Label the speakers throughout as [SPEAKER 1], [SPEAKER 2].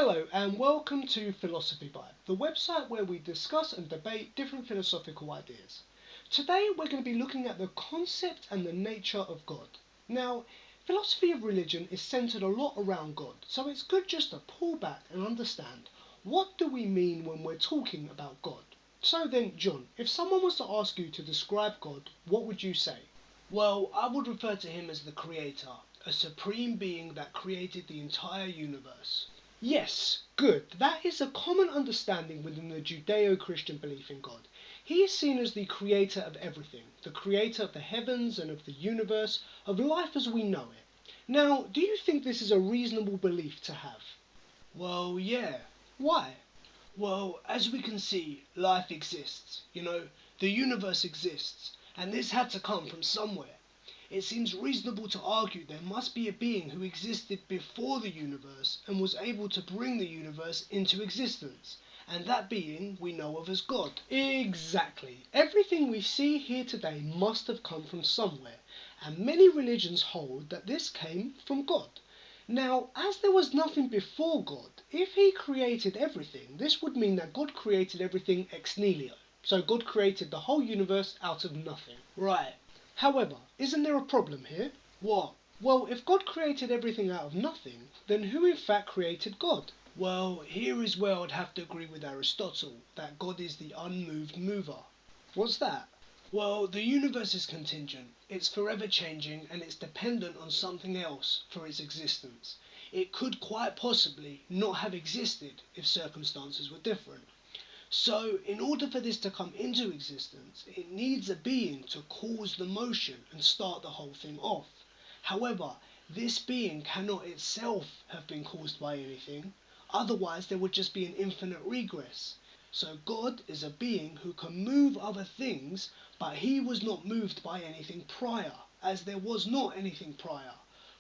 [SPEAKER 1] Hello and welcome to Philosophy Vibe, the website where we discuss and debate different philosophical ideas. Today we're going to be looking at the concept and the nature of God. Now, philosophy of religion is centered a lot around God, so it's good just to pull back and understand what do we mean when we're talking about God. So then, John, if someone was to ask you to describe God, what would you say?
[SPEAKER 2] Well, I would refer to him as the creator, a supreme being that created the entire universe.
[SPEAKER 1] Yes, good. That is a common understanding within the Judeo Christian belief in God. He is seen as the creator of everything, the creator of the heavens and of the universe, of life as we know it. Now, do you think this is a reasonable belief to have?
[SPEAKER 2] Well, yeah.
[SPEAKER 1] Why?
[SPEAKER 2] Well, as we can see, life exists. The universe exists, and this had to come from somewhere. It seems reasonable to argue there must be a being who existed before the universe and was able to bring the universe into existence, and that being we know of as God.
[SPEAKER 1] Exactly. Everything we see here today must have come from somewhere, and many religions hold that this came from God. Now, as there was nothing before God, if he created everything, this would mean that God created everything ex nihilo. So God created the whole universe out of nothing.
[SPEAKER 2] Right.
[SPEAKER 1] However, isn't there a problem here?
[SPEAKER 2] What?
[SPEAKER 1] Well, if God created everything out of nothing, then who in fact created God?
[SPEAKER 2] Well, here is where I'd have to agree with Aristotle, that God is the unmoved mover.
[SPEAKER 1] What's that?
[SPEAKER 2] Well, the universe is contingent. It's forever changing and it's dependent on something else for its existence. It could quite possibly not have existed if circumstances were different. So, in order for this to come into existence, it needs a being to cause the motion and start the whole thing off. However, this being cannot itself have been caused by anything, otherwise there would just be an infinite regress. So God is a being who can move other things, but he was not moved by anything prior, as there was not anything prior.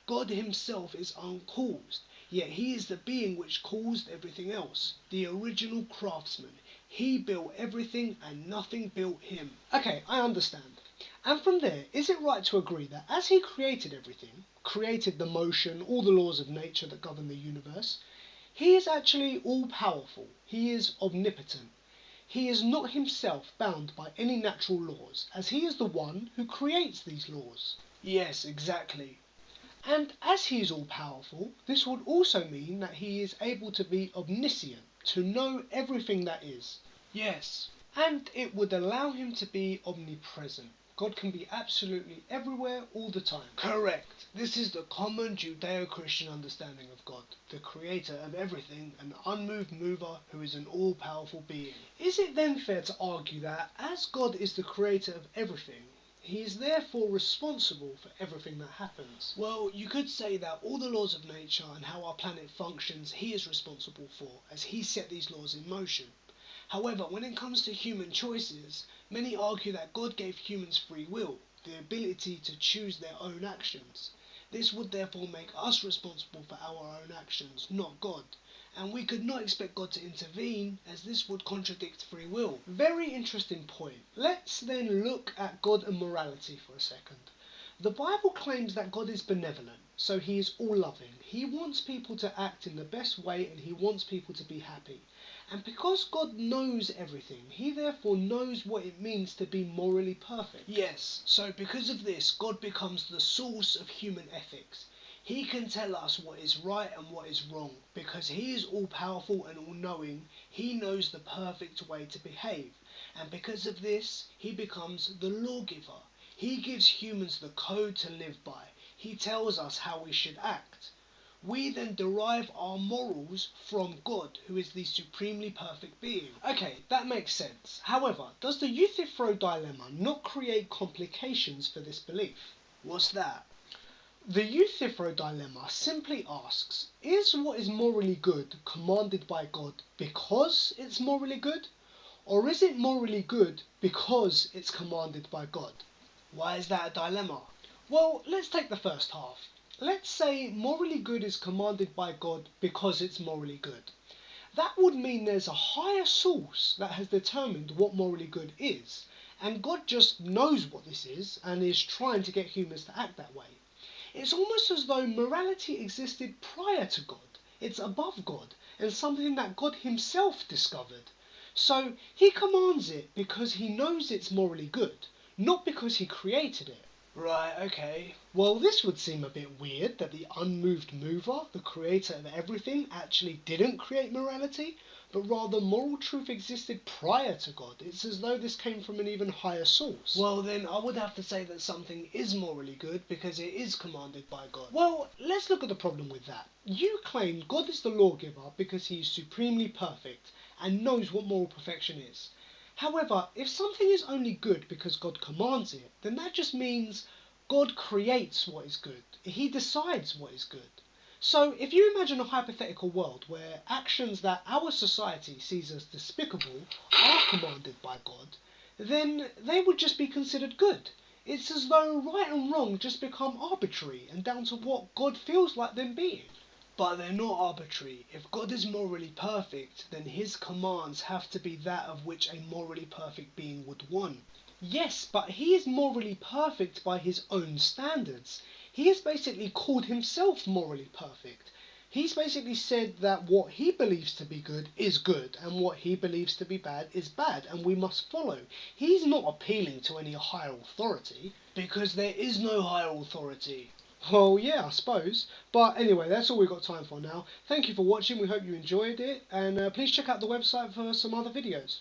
[SPEAKER 2] God himself is uncaused, yet he is the being which caused everything else, the original craftsman. He built everything and nothing built him.
[SPEAKER 1] Okay, I understand. And from there, is it right to agree that as he created everything, created the motion, all the laws of nature that govern the universe, he is actually all-powerful, he is omnipotent. He is not himself bound by any natural laws, as he is the one who creates these laws.
[SPEAKER 2] Yes, exactly.
[SPEAKER 1] And as he is all-powerful, this would also mean that he is able to be omniscient, to know everything that is.
[SPEAKER 2] Yes.
[SPEAKER 1] And it would allow him to be omnipresent. God can be absolutely everywhere all the time.
[SPEAKER 2] Correct. This is the common Judeo Christian understanding of God, the creator of everything, an unmoved mover who is an all-powerful being.
[SPEAKER 1] Is it then fair to argue that, as God is the creator of everything, he is therefore responsible for everything that happens?
[SPEAKER 2] Well, you could say that all the laws of nature and how our planet functions, he is responsible for, as he set these laws in motion. However, when it comes to human choices, many argue that God gave humans free will, the ability to choose their own actions. This would therefore make us responsible for our own actions, not God. And we could not expect God to intervene, as this would contradict free will.
[SPEAKER 1] Very interesting point. Let's then look at God and morality for a second. The Bible claims that God is benevolent, so he is all-loving. He wants people to act in the best way and he wants people to be happy. And because God knows everything, he therefore knows what it means to be morally perfect.
[SPEAKER 2] Yes, so because of this, God becomes the source of human ethics. He can tell us what is right and what is wrong. Because he is all-powerful and all-knowing, he knows the perfect way to behave. And because of this, he becomes the lawgiver. He gives humans the code to live by. He tells us how we should act. We then derive our morals from God, who is the supremely perfect being.
[SPEAKER 1] Okay, that makes sense. However, does the Euthyphro Dilemma not create complications for this belief?
[SPEAKER 2] What's that?
[SPEAKER 1] The Euthyphro Dilemma simply asks, is what is morally good commanded by God because it's morally good? Or is it morally good because it's commanded by God?
[SPEAKER 2] Why is that a dilemma?
[SPEAKER 1] Well, let's take the first half. Let's say morally good is commanded by God because it's morally good. That would mean there's a higher source that has determined what morally good is, and God just knows what this is and is trying to get humans to act that way. It's almost as though morality existed prior to God. It's above God, and something that God himself discovered. So he commands it because he knows it's morally good, not because he created it.
[SPEAKER 2] Right, okay.
[SPEAKER 1] Well, this would seem a bit weird that the unmoved mover, the creator of everything, actually didn't create morality, but rather moral truth existed prior to God. It's as though this came from an even higher source.
[SPEAKER 2] Well, then I would have to say that something is morally good because it is commanded by God.
[SPEAKER 1] Well, let's look at the problem with that. You claim God is the lawgiver because he is supremely perfect and knows what moral perfection is. However, if something is only good because God commands it, then that just means God creates what is good. He decides what is good. So, if you imagine a hypothetical world where actions that our society sees as despicable are commanded by God, then they would just be considered good. It's as though right and wrong just become arbitrary and down to what God feels like them being.
[SPEAKER 2] But they're not arbitrary. If God is morally perfect, then his commands have to be that of which a morally perfect being would want.
[SPEAKER 1] Yes, but he is morally perfect by his own standards. He has basically called himself morally perfect. He's basically said that what he believes to be good is good, and what he believes to be bad is bad, and we must follow. He's not appealing to any higher authority.
[SPEAKER 2] Because there is no higher authority.
[SPEAKER 1] Well, yeah, I suppose. But anyway, that's all we've got time for now. Thank you for watching. We hope you enjoyed it. And please check out the website for some other videos.